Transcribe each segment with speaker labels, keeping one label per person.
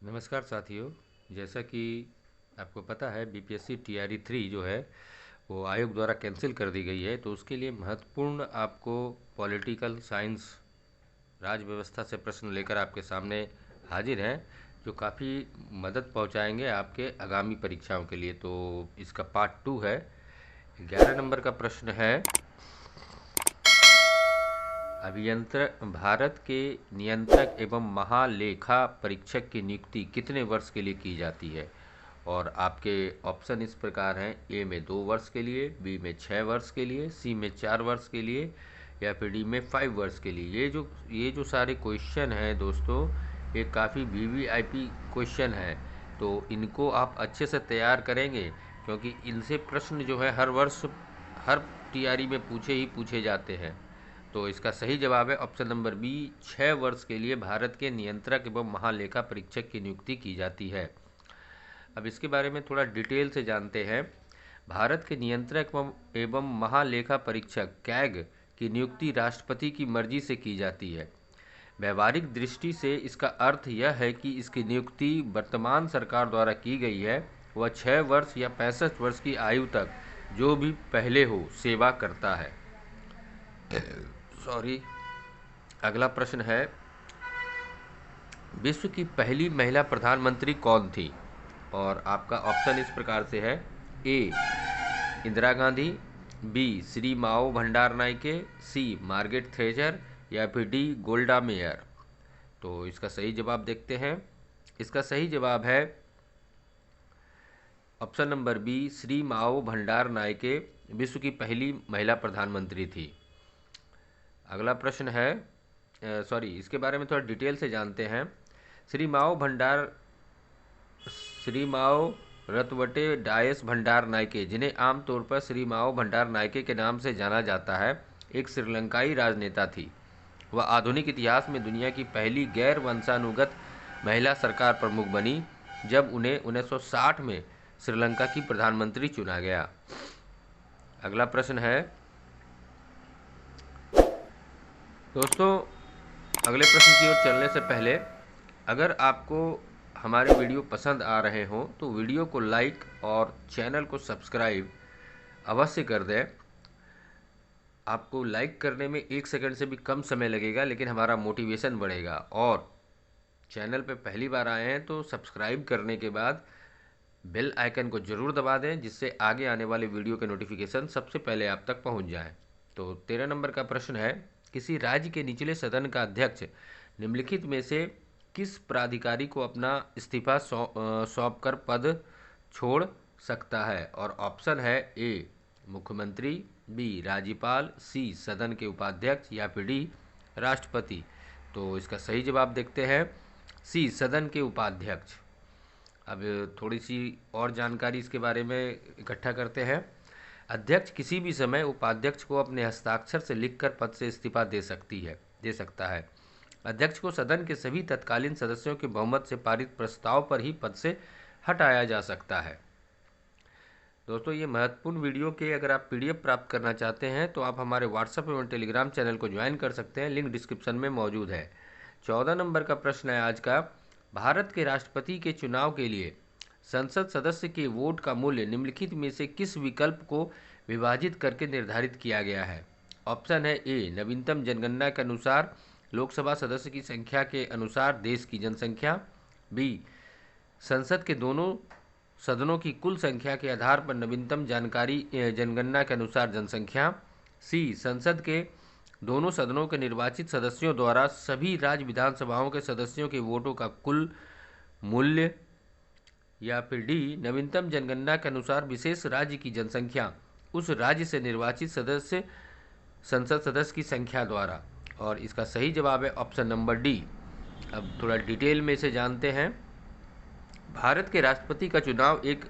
Speaker 1: नमस्कार साथियों। जैसा कि आपको पता है बीपीएससी टीआरई 3 जो है वो आयोग द्वारा कैंसिल कर दी गई है। तो उसके लिए महत्वपूर्ण आपको पॉलिटिकल साइंस राज व्यवस्था से प्रश्न लेकर आपके सामने हाजिर हैं, जो काफ़ी मदद पहुंचाएंगे आपके आगामी परीक्षाओं के लिए। तो इसका पार्ट 2 है। 11 नंबर का प्रश्न है, अभियंत्रण भारत के नियंत्रक एवं महालेखा परीक्षक की नियुक्ति कितने वर्ष के लिए की जाती है? और आपके ऑप्शन इस प्रकार हैं: ए में 2 वर्ष के लिए, बी में 6 वर्ष के लिए, सी में 4 वर्ष के लिए, या फिर डी में 5 वर्ष के लिए। ये जो सारे क्वेश्चन हैं दोस्तों, ये काफ़ी वीवीआईपी क्वेश्चन हैं। तो इनको आप अच्छे से तैयार करेंगे, क्योंकि इनसे प्रश्न जो है हर वर्ष हर टीआरई में पूछे जाते हैं। तो इसका सही जवाब है ऑप्शन नंबर बी, 6 वर्ष के लिए भारत के नियंत्रक एवं महालेखा परीक्षक की नियुक्ति की जाती है। अब इसके बारे में थोड़ा डिटेल से जानते हैं। भारत के नियंत्रक एवं महालेखा परीक्षक कैग की नियुक्ति राष्ट्रपति की मर्जी से की जाती है। व्यवहारिक दृष्टि से इसका अर्थ यह है कि इसकी नियुक्ति वर्तमान सरकार द्वारा की गई है। वह 6 वर्ष या 65 वर्ष की आयु तक जो भी पहले हो सेवा करता है। सॉरी। अगला प्रश्न है, विश्व की पहली महिला प्रधानमंत्री कौन थी? और आपका ऑप्शन इस प्रकार से है: ए इंदिरा गांधी, बी श्री माओ भंडार नायके, सी मार्गरेट थ्रेजर, या फिर डी गोल्डा मेयर। तो इसका सही जवाब देखते हैं। इसका सही जवाब है ऑप्शन नंबर बी, श्री माओ भंडार नायके विश्व की पहली महिला प्रधानमंत्री थी। अगला प्रश्न है, इसके बारे में थोड़ा डिटेल से जानते हैं। श्री माओ रतवटे डायस भंडार नायके, जिन्हें आमतौर पर श्री माओ भंडार नायके के नाम से जाना जाता है, एक श्रीलंकाई राजनेता थी। वह आधुनिक इतिहास में दुनिया की पहली गैर वंशानुगत महिला सरकार प्रमुख बनी, जब उन्हें 1960 में श्रीलंका की प्रधानमंत्री चुना गया। अगला प्रश्न है दोस्तों, अगले प्रश्न की ओर चलने से पहले, अगर आपको हमारे वीडियो पसंद आ रहे हों तो वीडियो को लाइक और चैनल को सब्सक्राइब अवश्य कर दें। आपको लाइक करने में 1 सेकंड से भी कम समय लगेगा, लेकिन हमारा मोटिवेशन बढ़ेगा। और चैनल पे पहली बार आए हैं तो सब्सक्राइब करने के बाद बेल आइकन को ज़रूर दबा दें, जिससे आगे आने वाले वीडियो के नोटिफिकेशन सबसे पहले आप तक पहुंच जाएं। तो 13 नंबर का प्रश्न है, किसी राज्य के निचले सदन का अध्यक्ष निम्नलिखित में से किस प्राधिकारी को अपना इस्तीफा सौंपकर पद छोड़ सकता है? और ऑप्शन है: ए मुख्यमंत्री, बी राज्यपाल, सी सदन के उपाध्यक्ष, या फिर डी राष्ट्रपति। तो इसका सही जवाब देखते हैं, सी सदन के उपाध्यक्ष। अब थोड़ी सी और जानकारी इसके बारे में इकट्ठा करते हैं। अध्यक्ष किसी भी समय उपाध्यक्ष को अपने हस्ताक्षर से लिखकर पद से इस्तीफा दे सकता है। अध्यक्ष को सदन के सभी तत्कालीन सदस्यों के बहुमत से पारित प्रस्ताव पर ही पद से हटाया जा सकता है। दोस्तों, ये महत्वपूर्ण वीडियो के अगर आप पीडीएफ प्राप्त करना चाहते हैं तो आप हमारे व्हाट्सएप एवं टेलीग्राम चैनल को ज्वाइन कर सकते हैं, लिंक डिस्क्रिप्शन में मौजूद है। 14 नंबर का प्रश्न है आज का, भारत के राष्ट्रपति के चुनाव के लिए संसद सदस्य के वोट का मूल्य निम्नलिखित में से किस विकल्प को विभाजित करके निर्धारित किया गया है? ऑप्शन है: ए नवीनतम जनगणना के अनुसार लोकसभा सदस्य की संख्या के अनुसार देश की जनसंख्या, बी संसद के दोनों सदनों की कुल संख्या के आधार पर नवीनतम जनगणना के अनुसार जनसंख्या, सी संसद के दोनों सदनों के निर्वाचित सदस्यों द्वारा सभी राज्य विधानसभाओं के सदस्यों के वोटों का कुल मूल्य, या फिर डी नवीनतम जनगणना के अनुसार विशेष राज्य की जनसंख्या उस राज्य से निर्वाचित संसद सदस्य की संख्या द्वारा। और इसका सही जवाब है ऑप्शन नंबर डी। अब थोड़ा डिटेल में इसे जानते हैं। भारत के राष्ट्रपति का चुनाव एक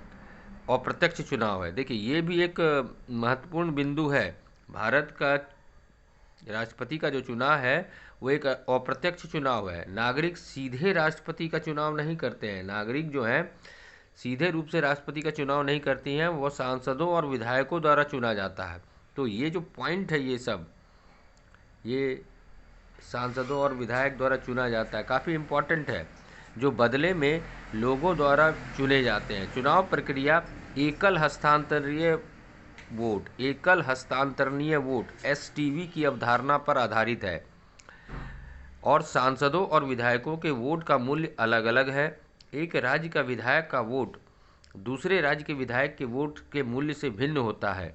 Speaker 1: अप्रत्यक्ष चुनाव है। देखिए, ये भी एक महत्वपूर्ण बिंदु है। भारत का राष्ट्रपति का जो चुनाव है वो एक अप्रत्यक्ष चुनाव है। नागरिक सीधे राष्ट्रपति का चुनाव नहीं करते हैं। नागरिक जो है सीधे रूप से राष्ट्रपति का चुनाव नहीं करती हैं, वो सांसदों और विधायकों द्वारा चुना जाता है। तो ये जो पॉइंट है, ये सांसदों और विधायक द्वारा चुना जाता है, काफ़ी इम्पोर्टेंट है। जो बदले में लोगों द्वारा चुने जाते हैं। चुनाव प्रक्रिया एकल हस्तांतरणीय वोट एसटीवी की अवधारणा पर आधारित है और सांसदों और विधायकों के वोट का मूल्य अलग अलग है। एक राज्य का विधायक का वोट दूसरे राज्य के विधायक के वोट के मूल्य से भिन्न होता है।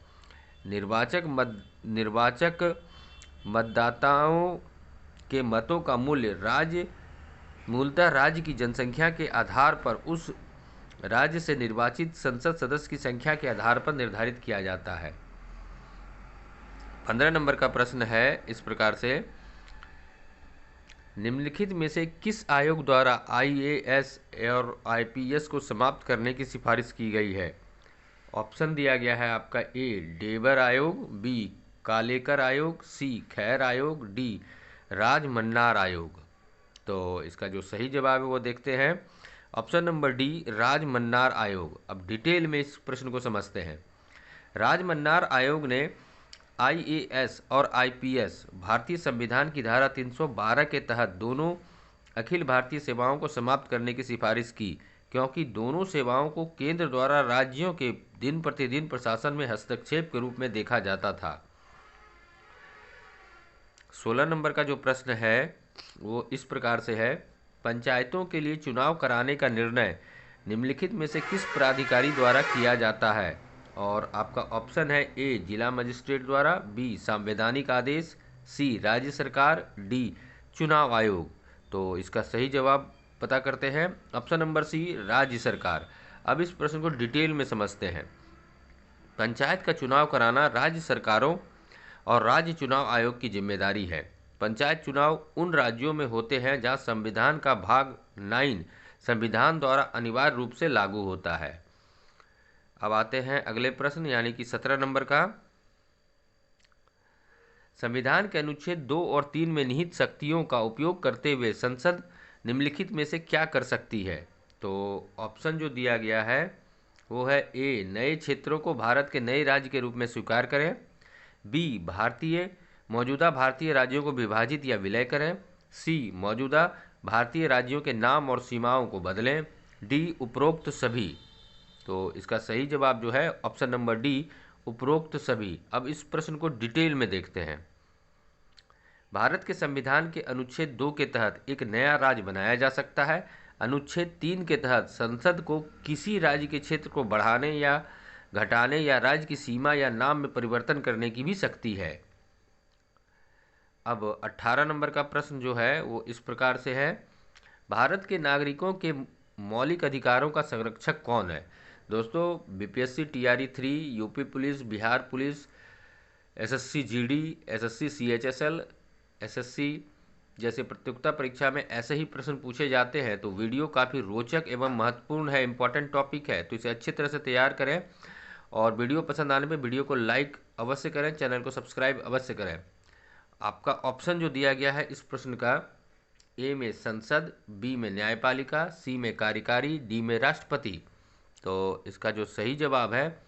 Speaker 1: निर्वाचक मतदाताओं के मतों का मूल्य मूलतः राज्य की जनसंख्या के आधार पर उस राज्य से निर्वाचित संसद सदस्य की संख्या के आधार पर निर्धारित किया जाता है। 15 नंबर का प्रश्न है इस प्रकार से, निम्नलिखित में से किस आयोग द्वारा आईएएस और आईपीएस को समाप्त करने की सिफारिश की गई है? ऑप्शन दिया गया है आपका ए डेबर आयोग, बी कालेकर आयोग, सी खैर आयोग, डी राजमन्नार आयोग। तो इसका जो सही जवाब है वो देखते हैं, ऑप्शन नंबर डी राजमन्नार आयोग। अब डिटेल में इस प्रश्न को समझते हैं। राजमन्नार आयोग ने आईएएस और आईपीएस भारतीय संविधान की धारा 312 के तहत दोनों अखिल भारतीय सेवाओं को समाप्त करने की सिफारिश की, क्योंकि दोनों सेवाओं को केंद्र द्वारा राज्यों के दिन प्रतिदिन प्रशासन में हस्तक्षेप के रूप में देखा जाता था। 16 नंबर का जो प्रश्न है वो इस प्रकार से है, पंचायतों के लिए चुनाव कराने का निर्णय निम्नलिखित में से किस प्राधिकारी द्वारा किया जाता है? और आपका ऑप्शन है ए जिला मजिस्ट्रेट द्वारा, बी संवैधानिक आदेश, सी राज्य सरकार, डी चुनाव आयोग। तो इसका सही जवाब पता करते हैं, ऑप्शन नंबर सी राज्य सरकार। अब इस प्रश्न को डिटेल में समझते हैं। पंचायत का चुनाव कराना राज्य सरकारों और राज्य चुनाव आयोग की जिम्मेदारी है। पंचायत चुनाव उन राज्यों में होते हैं जहां संविधान का भाग 9 संविधान द्वारा अनिवार्य रूप से लागू होता है। अब आते हैं अगले प्रश्न यानी कि 17 नंबर का, संविधान के अनुच्छेद 2 और 3 में निहित शक्तियों का उपयोग करते हुए संसद निम्नलिखित में से क्या कर सकती है? तो ऑप्शन जो दिया गया है वो है ए नए क्षेत्रों को भारत के नए राज्य के रूप में स्वीकार करें, बी मौजूदा भारतीय राज्यों को विभाजित या विलय करें, सी मौजूदा भारतीय राज्यों के नाम और सीमाओं को बदलें, डी उपरोक्त सभी। तो इसका सही जवाब जो है ऑप्शन नंबर डी उपरोक्त सभी। अब इस प्रश्न को डिटेल में देखते हैं। भारत के संविधान के अनुच्छेद 2 के तहत एक नया राज्य बनाया जा सकता है। अनुच्छेद 3 के तहत संसद को किसी राज्य के क्षेत्र को बढ़ाने या घटाने या राज्य की सीमा या नाम में परिवर्तन करने की भी शक्ति है। अब 18 नंबर का प्रश्न जो है वो इस प्रकार से है, भारत के नागरिकों के मौलिक अधिकारों का संरक्षक कौन है? दोस्तों BPSC TRE 3, UP police, Bihar police, SSC GD, SSC CHSL, SSC जैसे प्रतियोगिता परीक्षा में ऐसे ही प्रश्न पूछे जाते हैं। तो वीडियो काफ़ी रोचक एवं महत्वपूर्ण है, इंपॉर्टेंट टॉपिक है, तो इसे अच्छी तरह से तैयार करें और वीडियो पसंद आने पे वीडियो को लाइक अवश्य करें, चैनल को सब्सक्राइब अवश्य करें। आपका ऑप्शन जो दिया गया है इस प्रश्न का, ए में संसद, बी में न्यायपालिका, सी में कार्यकारी, डी में राष्ट्रपति। तो इसका जो सही जवाब है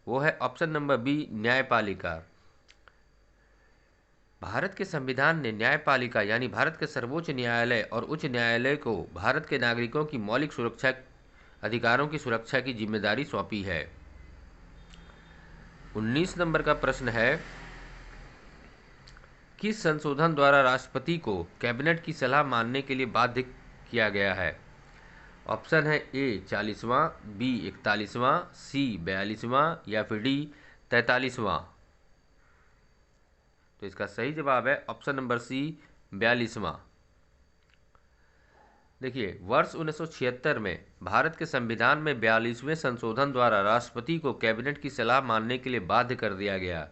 Speaker 1: वो है ऑप्शन नंबर बी न्यायपालिका। भारत के संविधान ने न्यायपालिका यानी भारत के सर्वोच्च न्यायालय और उच्च न्यायालय को भारत के नागरिकों की मौलिक सुरक्षा अधिकारों की सुरक्षा की जिम्मेदारी सौंपी है। 19 नंबर का प्रश्न है, किस संशोधन द्वारा राष्ट्रपति को कैबिनेट की सलाह मानने के लिए बाध्य किया गया है? ऑप्शन है ए 40वां, बी 41वां, सी 42वां या फिर डी 43वां। तो इसका सही जवाब है ऑप्शन नंबर सी 42वां। देखिए, वर्ष 1976 में भारत के संविधान में 42वें संशोधन द्वारा राष्ट्रपति को कैबिनेट की सलाह मानने के लिए बाध्य कर दिया गया।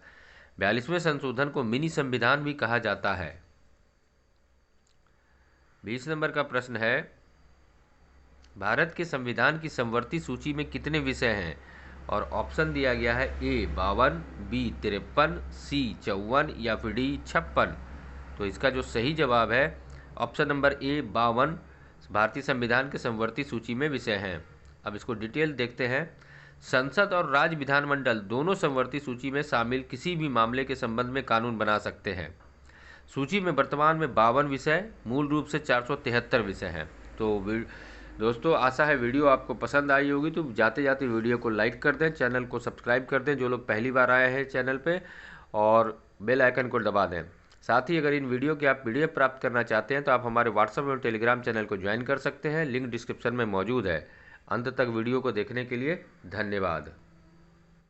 Speaker 1: 42वें संशोधन को मिनी संविधान भी कहा जाता है। 20 नंबर का प्रश्न है, भारत के संविधान की समवर्ती सूची में कितने विषय हैं? और ऑप्शन दिया गया है ए 52, बी 53, सी 54 या फिर डी 56। तो इसका जो सही जवाब है ऑप्शन नंबर ए 52 भारतीय संविधान के समवर्ती सूची में विषय हैं। अब इसको डिटेल देखते हैं। संसद और राज्य विधानमंडल दोनों समवर्ती सूची में शामिल किसी भी मामले के संबंध में कानून बना सकते हैं। सूची में वर्तमान में 52 विषय, मूल रूप से 473 विषय हैं। तो दोस्तों आशा है वीडियो आपको पसंद आई होगी, तो जाते जाते वीडियो को लाइक कर दें, चैनल को सब्सक्राइब कर दें जो लोग पहली बार आए हैं चैनल पे, और बेल आइकन को दबा दें। साथ ही अगर इन वीडियो के आप PDF प्राप्त करना चाहते हैं तो आप हमारे व्हाट्सएप और टेलीग्राम चैनल को ज्वाइन कर सकते हैं, लिंक डिस्क्रिप्शन में मौजूद है। अंत तक वीडियो को देखने के लिए धन्यवाद।